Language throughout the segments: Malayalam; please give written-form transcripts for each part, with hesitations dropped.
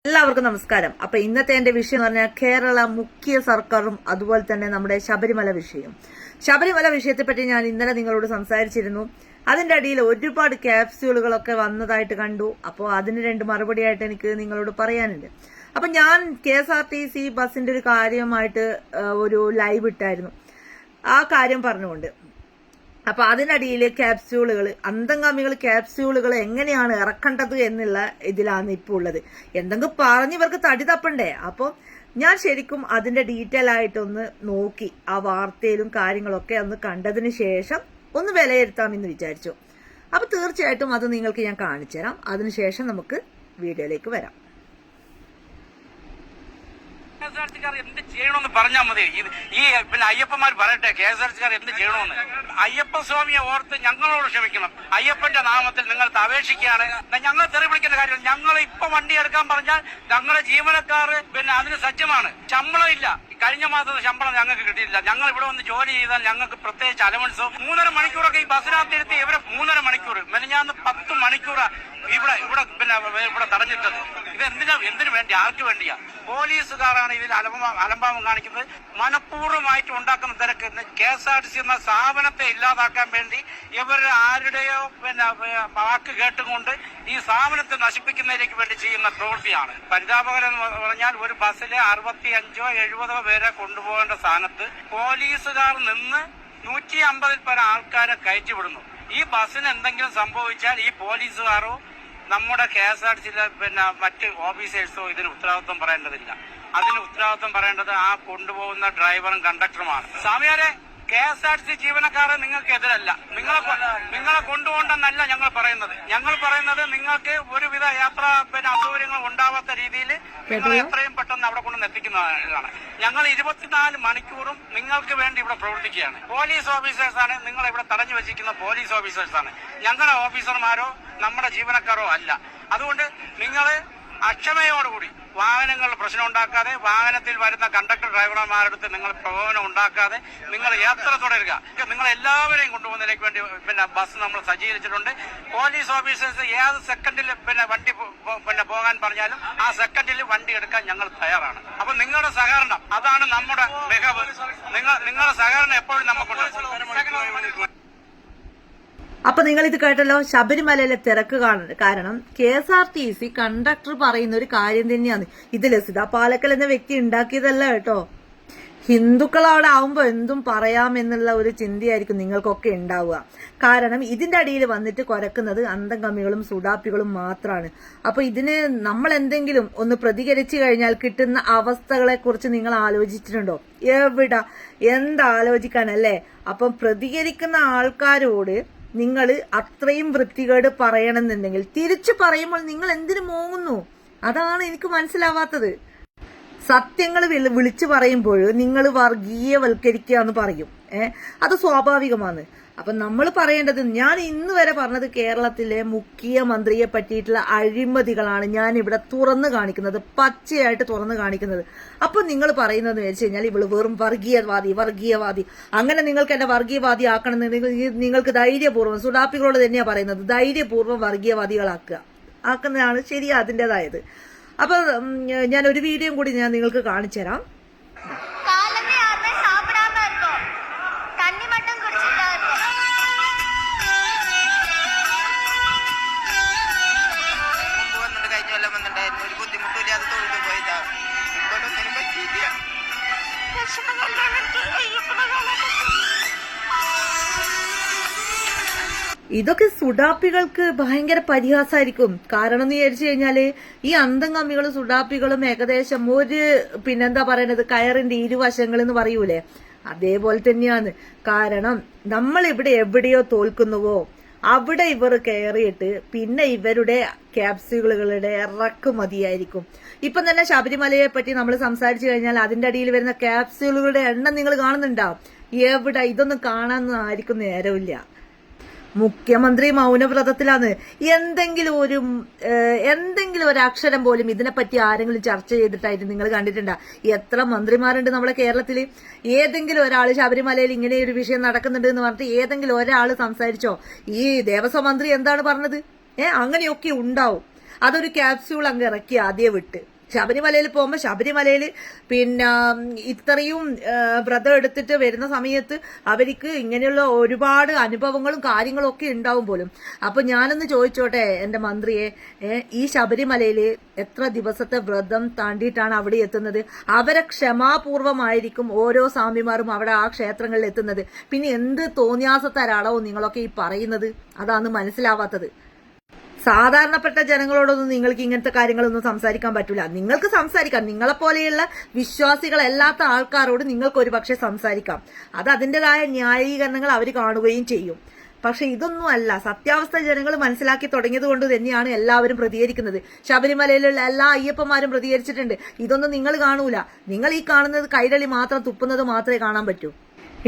എല്ലാവർക്കും നമസ്കാരം. അപ്പൊ ഇന്നത്തെ എന്റെ വിഷയം എന്ന് പറഞ്ഞാൽ കേരള മുഖ്യ സർക്കാരും അതുപോലെ തന്നെ നമ്മുടെ ശബരിമല വിഷയം. ശബരിമല വിഷയത്തെ പറ്റി ഞാൻ ഇന്നലെ നിങ്ങളോട് സംസാരിച്ചിരുന്നു. അതിന്റെ അടിയിൽ ഒരുപാട് ക്യാപ്സ്യൂളുകളൊക്കെ വന്നതായിട്ട് കണ്ടു. അപ്പോൾ അതിന് രണ്ട് മറുപടിയായിട്ട് എനിക്ക് നിങ്ങളോട് പറയാനുണ്ട്. അപ്പൊ ഞാൻ KSRTC ബസിന്റെ ഒരു കാര്യമായിട്ട് ഒരു ലൈവ് ഇട്ടായിരുന്നു, ആ കാര്യം പറഞ്ഞുകൊണ്ട്. അപ്പൊ അതിനടിയിൽ ക്യാപ്സ്യൂളുകൾ, അന്തംഗാമികൾ ക്യാപ്സ്യൂളുകൾ എങ്ങനെയാണ് ഇറക്കേണ്ടത് എന്നുള്ള ഇതിലാണ് ഇപ്പോൾ ഉള്ളത്. എന്തെങ്കിലും പറഞ്ഞ് ഇവർക്ക് തടി തപ്പണ്ടേ? അപ്പൊ ഞാൻ ശരിക്കും അതിന്റെ ഡീറ്റെയിൽ ആയിട്ടൊന്ന് നോക്കി, ആ വാർത്തയിലും കാര്യങ്ങളൊക്കെ ഒന്ന് കണ്ടതിന് ശേഷം ഒന്ന് വിലയിരുത്താമെന്ന് വിചാരിച്ചു. അപ്പൊ തീർച്ചയായിട്ടും അത് നിങ്ങൾക്ക് ഞാൻ കാണിച്ചു തരാം. അതിനുശേഷം നമുക്ക് വീഡിയോയിലേക്ക് വരാം. KSRTC എന്ത് ചെയ്യണമെന്ന് പറഞ്ഞാൽ മതി. ഈ പിന്നെ അയ്യപ്പന്മാർ പറയട്ടെ KSRTC എന്ത് ചെയ്യണമെന്ന്. അയ്യപ്പ സ്വാമിയെ ഓർത്ത് ഞങ്ങളോട് ക്ഷമിക്കണം. അയ്യപ്പന്റെ നാമത്തിൽ നിങ്ങൾക്ക് അപേക്ഷിക്കുകയാണ്. ഞങ്ങൾ തെറി വിളിക്കേണ്ട കാര്യം, ഞങ്ങൾ ഇപ്പൊ വണ്ടി എടുക്കാൻ പറഞ്ഞാൽ ഞങ്ങളുടെ ജീവനക്കാർ പിന്നെ അതിന് സജ്ജമാണ്. ശമ്പളം ഇല്ല, കഴിഞ്ഞ മാസത്തെ ശമ്പളം ഞങ്ങൾക്ക് കിട്ടിയില്ല. ഞങ്ങൾ ഇവിടെ വന്ന് ജോലി ചെയ്താൽ ഞങ്ങൾക്ക് പ്രത്യേകിച്ച് അലവൻസോ 3.5 മണിക്കൂറൊക്കെ ഈ ബസ്സിനകത്ത് ഇരുത്തി ഇവരെ 3.5 മണിക്കൂർ മെനഞ്ഞാന്ന് 10 മണിക്കൂർ ഇവിടെ പിന്നെ ഇവിടെ തടഞ്ഞിട്ടത്. ഇത് എന്തിനു വേണ്ടി, ആർക്ക് വേണ്ടിയാ? പോലീസുകാരാണ് ഇതിൽ അലംഭാവം കാണിക്കുന്നത്. മനഃപൂർവ്വമായിട്ട് ഉണ്ടാക്കുന്ന തിരക്ക് KSRTC എന്ന സ്ഥാപനത്തെ ഇല്ലാതാക്കാൻ വേണ്ടി ഇവർ ആരുടെയോ പിന്നെ വാക്ക് കേട്ടുകൊണ്ട് ഈ സ്ഥാപനത്തെ നശിപ്പിക്കുന്നതിലേക്ക് വേണ്ടി ചെയ്യുന്ന പ്രവൃത്തിയാണ്. പരിതാപകരം എന്ന് പറഞ്ഞാൽ ഒരു ബസ്സിലെ 65 or 70 പേരെ കൊണ്ടുപോകേണ്ട സ്ഥാനത്ത് പോലീസുകാർ നിന്ന് 150 പേരെ ആൾക്കാരെ കയറ്റിവിടുന്നു. ഈ ബസ്സിന് എന്തെങ്കിലും സംഭവിച്ചാൽ ഈ പോലീസുകാരോ നമ്മുടെ KSRTCയിലെ പിന്നെ മറ്റ് ഓഫീസേഴ്സോ ഇതിന് ഉത്തരവാദിത്വം പറയേണ്ടതില്ല. അതിന് ഉത്തരവാദിത്വം പറയേണ്ടത് ആ കൊണ്ടുപോകുന്ന ഡ്രൈവറും കണ്ടക്ടറുമാണ്. സ്വാമിയാരെ, KSRTC ജീവനക്കാരെ നിങ്ങൾക്ക് എതിരല്ല. നിങ്ങളെ കൊണ്ടുപോകണ്ടെന്നല്ല ഞങ്ങൾ പറയുന്നത് നിങ്ങൾക്ക് ഒരുവിധ യാത്രാ പിന്നെ അസൗകര്യങ്ങൾ ഉണ്ടാവാത്ത രീതിയിൽ നിങ്ങൾ എത്രയും പെട്ടെന്ന് അവിടെ കൊണ്ടുവന്ന് എത്തിക്കുന്നതാണ്. ഞങ്ങൾ 24 മണിക്കൂറും നിങ്ങൾക്ക് വേണ്ടി ഇവിടെ പ്രവർത്തിക്കുകയാണ്. പോലീസ് ഓഫീസേഴ്സാണ്, നിങ്ങൾ ഇവിടെ തടഞ്ഞു വെച്ചിരിക്കുന്ന പോലീസ് ഓഫീസേഴ്സാണ്. ഞങ്ങളുടെ ഓഫീസർമാരോ നമ്മുടെ ജീവനക്കാരോ അല്ല. അതുകൊണ്ട് നിങ്ങൾ അക്ഷമയോടുകൂടി വാഹനങ്ങളിൽ പ്രശ്നം ഉണ്ടാക്കാതെ, വാഹനത്തിൽ വരുന്ന കണ്ടക്ടർ ഡ്രൈവർമാരടുത്ത് നിങ്ങൾ പ്രകോപനം ഉണ്ടാക്കാതെ നിങ്ങൾ യാത്ര തുടരുക. നിങ്ങൾ എല്ലാവരെയും കൊണ്ടുപോകുന്നതിലേക്ക് വേണ്ടി പിന്നെ ബസ് നമ്മൾ സജ്ജീകരിച്ചിട്ടുണ്ട്. പോലീസ് ഓഫീസേഴ്സ് ഏത് സെക്കൻഡിൽ പിന്നെ വണ്ടി പിന്നെ പോകാൻ പറഞ്ഞാലും ആ സെക്കൻഡിൽ വണ്ടി എടുക്കാൻ ഞങ്ങൾ തയ്യാറാണ്. അപ്പൊ നിങ്ങളുടെ സഹകരണം അതാണ് നമ്മുടെ മികവ്. നിങ്ങളുടെ സഹകരണം എപ്പോഴും നമുക്കുണ്ട്. അപ്പൊ നിങ്ങൾ ഇത് കേട്ടല്ലോ, ശബരിമലയിലെ തിരക്ക് കാരണം KSRTC കണ്ടക്ടർ പറയുന്ന ഒരു കാര്യം തന്നെയാണ് ഇത്. ലസിത പാലക്കൽ എന്ന വ്യക്തി ഉണ്ടാക്കിയതല്ല കേട്ടോ. ഹിന്ദുക്കളവിടെ ആവുമ്പോ എന്തും പറയാമെന്നുള്ള ഒരു ചിന്തയായിരിക്കും നിങ്ങൾക്കൊക്കെ ഉണ്ടാവുക. കാരണം ഇതിന്റെ അടിയിൽ വന്നിട്ട് കുരക്കുന്നത് അന്തംഗമികളും സുഡാപ്പികളും മാത്രമാണ്. അപ്പൊ ഇതിന് നമ്മൾ എന്തെങ്കിലും ഒന്ന് പ്രതികരിച്ചു കഴിഞ്ഞാൽ കിട്ടുന്ന അവസ്ഥകളെ കുറിച്ച് നിങ്ങൾ ആലോചിച്ചിട്ടുണ്ടോ? എവിടാ, എന്താലോചിക്കാനല്ലേ? അപ്പം പ്രതികരിക്കുന്ന ആൾക്കാരോട് നിങ്ങൾ അത്രയും വൃത്തികേട് പറയണമെന്നുണ്ടെങ്കിൽ തിരിച്ചു പറയുമ്പോൾ നിങ്ങൾ എന്തിനു മോങ്ങുന്നു? അതാണ് എനിക്ക് മനസ്സിലാവാത്തത്. സത്യങ്ങൾ വിളിച്ചു പറയുമ്പോൾ നിങ്ങൾ വർഗീയവൽക്കരിക്കുക എന്ന് പറയും. അത് സ്വാഭാവികമാണ്. അപ്പൊ നമ്മൾ പറയേണ്ടത്, ഞാൻ ഇന്ന് വരെ പറഞ്ഞത് കേരളത്തിലെ മുഖ്യമന്ത്രിയെ പറ്റിയിട്ടുള്ള അഴിമതികളാണ് ഞാൻ ഇവിടെ തുറന്നു കാണിക്കുന്നത്, പച്ചയായിട്ട് തുറന്നു കാണിക്കുന്നത്. അപ്പൊ നിങ്ങൾ പറയുന്നത് വെച്ച് കഴിഞ്ഞാൽ ഇവള് വെറും വർഗീയവാദി. അങ്ങനെ നിങ്ങൾക്ക് എന്നെ വർഗീയവാദി ആക്കണമെന്നുണ്ടെങ്കിൽ നിങ്ങൾക്ക് ധൈര്യപൂർവ്വം, സുഡാപ്പികളോട് തന്നെയാ പറയുന്നത്, ധൈര്യപൂർവ്വം വർഗീയവാദികളാക്കുന്നത് ശരിയാ അതിൻ്റെതായത്. അപ്പൊ ഞാൻ ഒരു വീഡിയോ കൂടി ഞാൻ നിങ്ങൾക്ക് കാണിച്ചു തരാം. ഒരു ബുദ്ധിമുട്ടില്ലാതെ തൊഴിൽ പോയതാ. ഇപ്പോഴൊന്നിനും പറ്റിയില്ല. ഇതൊക്കെ സുഡാപ്പികൾക്ക് ഭയങ്കര പരിഹാസമായിരിക്കും. കാരണം എന്ന് വിചാരിച്ചു കഴിഞ്ഞാല് ഈ അന്തംഗമികളും സുഡാപ്പികളും ഏകദേശം ഒരു പിന്നെന്താ പറയണത്, കയറിന്റെ ഇരുവശങ്ങൾ എന്ന് പറയൂലേ, അതേപോലെ തന്നെയാണ്. കാരണം നമ്മൾ ഇവിടെ എവിടെയോ തോൽക്കുന്നുവോ അവിടെ ഇവർ കയറിയിട്ട് പിന്നെ ഇവരുടെ ക്യാപ്സ്യൂളുകളുടെ ഇറക്കുമതിയായിരിക്കും. ഇപ്പൊ തന്നെ ശബരിമലയെ പറ്റി നമ്മൾ സംസാരിച്ചു കഴിഞ്ഞാൽ അതിന്റെ അടിയിൽ വരുന്ന ക്യാപ്സ്യൂളുകളുടെ എണ്ണം നിങ്ങൾ കാണുന്നുണ്ടാവും. എവിടെ? ഇതൊന്നും കാണാൻ ആയിരിക്കും നേരമില്ല. മുഖ്യമന്ത്രി മൗനവ്രതത്തിലാണ്. എന്തെങ്കിലും ഒരു അക്ഷരം പോലും ഇതിനെപ്പറ്റി ആരെങ്കിലും ചർച്ച ചെയ്തിട്ടായിട്ട് നിങ്ങൾ കണ്ടിട്ടുണ്ടോ? എത്ര മന്ത്രിമാരുണ്ട് നമ്മുടെ കേരളത്തില്? ഏതെങ്കിലും ഒരാൾ ശബരിമലയിൽ ഇങ്ങനെ ഒരു വിഷയം നടക്കുന്നുണ്ട് എന്ന് പറഞ്ഞിട്ട് ഏതെങ്കിലും ഒരാൾ സംസാരിച്ചോ? ഈ ദേവസ്വം മന്ത്രി എന്താണ് പറഞ്ഞത്? അങ്ങനെയൊക്കെ ഉണ്ടാവും. അതൊരു ക്യാപ്സ്യൂൾ അങ്ങ് ഇറക്കി ആദ്യം വിട്ട്. ശബരിമലയിൽ പോകുമ്പോൾ ശബരിമലയിൽ പിന്നെ ഇത്രയും വ്രതം എടുത്തിട്ട് വരുന്ന സമയത്ത് അവർക്ക് ഇങ്ങനെയുള്ള ഒരുപാട് അനുഭവങ്ങളും കാര്യങ്ങളും ഒക്കെ ഉണ്ടാവും പോലും. അപ്പൊ ഞാനൊന്ന് ചോദിച്ചോട്ടെ എന്റെ മന്ത്രിയെ, ഈ ശബരിമലയിൽ എത്ര ദിവസത്തെ വ്രതം താണ്ടിയിട്ടാണ് അവിടെ എത്തുന്നത്? അവരെ ക്ഷമാപൂർവമായിരിക്കും ഓരോ സ്വാമിമാരും അവിടെ ആ ക്ഷേത്രങ്ങളിൽ എത്തുന്നത്. പിന്നെ എന്ത് തോന്നിയാസത്തരാണോ നിങ്ങളൊക്കെ ഈ പറയുന്നത്? അതാണ് മനസ്സിലാവാത്തത്. സാധാരണപ്പെട്ട ജനങ്ങളോടൊന്നും നിങ്ങൾക്ക് ഇങ്ങനത്തെ കാര്യങ്ങളൊന്നും സംസാരിക്കാൻ പറ്റൂല. നിങ്ങൾക്ക് സംസാരിക്കാം, നിങ്ങളെപ്പോലെയുള്ള വിശ്വാസികളല്ലാത്ത ആൾക്കാരോട് നിങ്ങൾക്ക് ഒരു പക്ഷെ സംസാരിക്കാം. അത് അതിൻ്റെതായ ന്യായീകരണങ്ങൾ അവർ കാണുകയും ചെയ്യും. പക്ഷെ ഇതൊന്നും അല്ല. സത്യാവസ്ഥ ജനങ്ങൾ മനസ്സിലാക്കി തുടങ്ങിയത് കൊണ്ട് തന്നെയാണ് എല്ലാവരും പ്രതികരിക്കുന്നത്. ശബരിമലയിലുള്ള എല്ലാ അയ്യപ്പന്മാരും പ്രതികരിച്ചിട്ടുണ്ട്. ഇതൊന്നും നിങ്ങൾ കാണൂല. നിങ്ങൾ ഈ കാണുന്നത് കൈരളി മാത്രം തുപ്പുന്നത് മാത്രമേ കാണാൻ പറ്റൂ.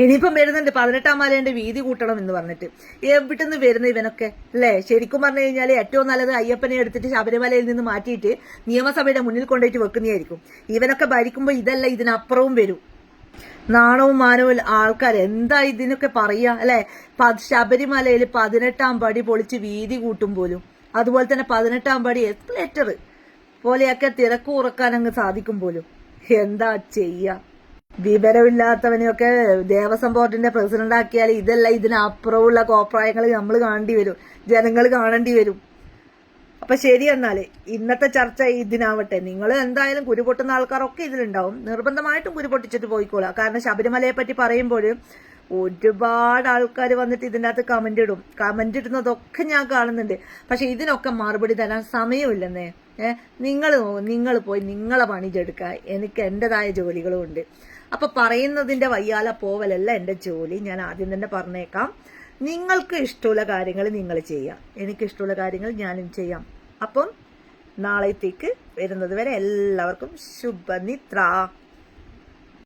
ഇനിയിപ്പം വരുന്നുണ്ട് 18-ാം മലേന്റെ വീതി കൂട്ടണം എന്ന് പറഞ്ഞിട്ട്. എവിടുന്ന് വരുന്ന ഇവനൊക്കെ അല്ലേ? ശരിക്കും പറഞ്ഞു കഴിഞ്ഞാൽ ഏറ്റവും നല്ലത് അയ്യപ്പനെ എടുത്തിട്ട് ശബരിമലയിൽ നിന്ന് മാറ്റിയിട്ട് നിയമസഭയുടെ മുന്നിൽ കൊണ്ടുപോയിട്ട് വെക്കുന്നതായിരിക്കും. ഇവനൊക്കെ ഭരിക്കുമ്പോൾ ഇതല്ല, ഇതിനപ്പുറവും വരും. നാണവും മാനവും ആൾക്കാർ എന്താ ഇതിനൊക്കെ പറയാ അല്ലെ? ശബരിമലയിൽ 18-ാം പടി പൊളിച്ച് വീതി കൂട്ടും പോലും, അതുപോലെ തന്നെ 18-ാം പടി എസ്കലേറ്റർ പോലെയൊക്കെ തിരക്ക് കുറക്കാൻ അങ്ങ് സാധിക്കും പോലും. എന്താ ചെയ്യാ? വിവരമില്ലാത്തവനെയൊക്കെ ദേവസ്വം ബോർഡിന്റെ പ്രസിഡന്റ് ആക്കിയാൽ ഇതല്ല, ഇതിനപ്പുറമുള്ള കോപ്രായങ്ങൾ നമ്മൾ കാണേണ്ടി വരും, ജനങ്ങൾ കാണേണ്ടി വരും. അപ്പൊ ശരി, എന്നാല് ഇന്നത്തെ ചർച്ച ഇതിനാവട്ടെ. നിങ്ങൾ എന്തായാലും കുരുപൊട്ടുന്ന ആൾക്കാരൊക്കെ ഇതിലുണ്ടാവും. നിർബന്ധമായിട്ടും കുരുപൊട്ടിച്ചിട്ട് പോയിക്കോളാം. കാരണം ശബരിമലയെ പറ്റി പറയുമ്പോൾ ഒരുപാട് ആൾക്കാർ വന്നിട്ട് ഇതിൻ്റെ അകത്ത് കമന്റ് ഇടും. കമന്റ് ഇടുന്നതൊക്കെ ഞാൻ കാണുന്നുണ്ട്. പക്ഷെ ഇതിനൊക്കെ മറുപടി തരാൻ സമയമില്ലെന്നേ. നിങ്ങൾ പോയി നിങ്ങളെ പണിച്ചെടുക്കുക. എനിക്ക് എന്റേതായ ജോലികളും ഉണ്ട്. അപ്പൊ പറയുന്നതിന്റെ വയ്യാല പോവലല്ല എന്റെ ജോലി. ഞാൻ ആദ്യം തന്നെ പറഞ്ഞേക്കാം. നിങ്ങൾക്ക് ഇഷ്ടമുള്ള കാര്യങ്ങൾ നിങ്ങൾ ചെയ്യാം, എനിക്ക് ഇഷ്ടമുള്ള കാര്യങ്ങൾ ഞാനും ചെയ്യാം. അപ്പം നാളത്തേക്ക് വരുന്നത് വരെ എല്ലാവർക്കും ശുഭനിദ്ര.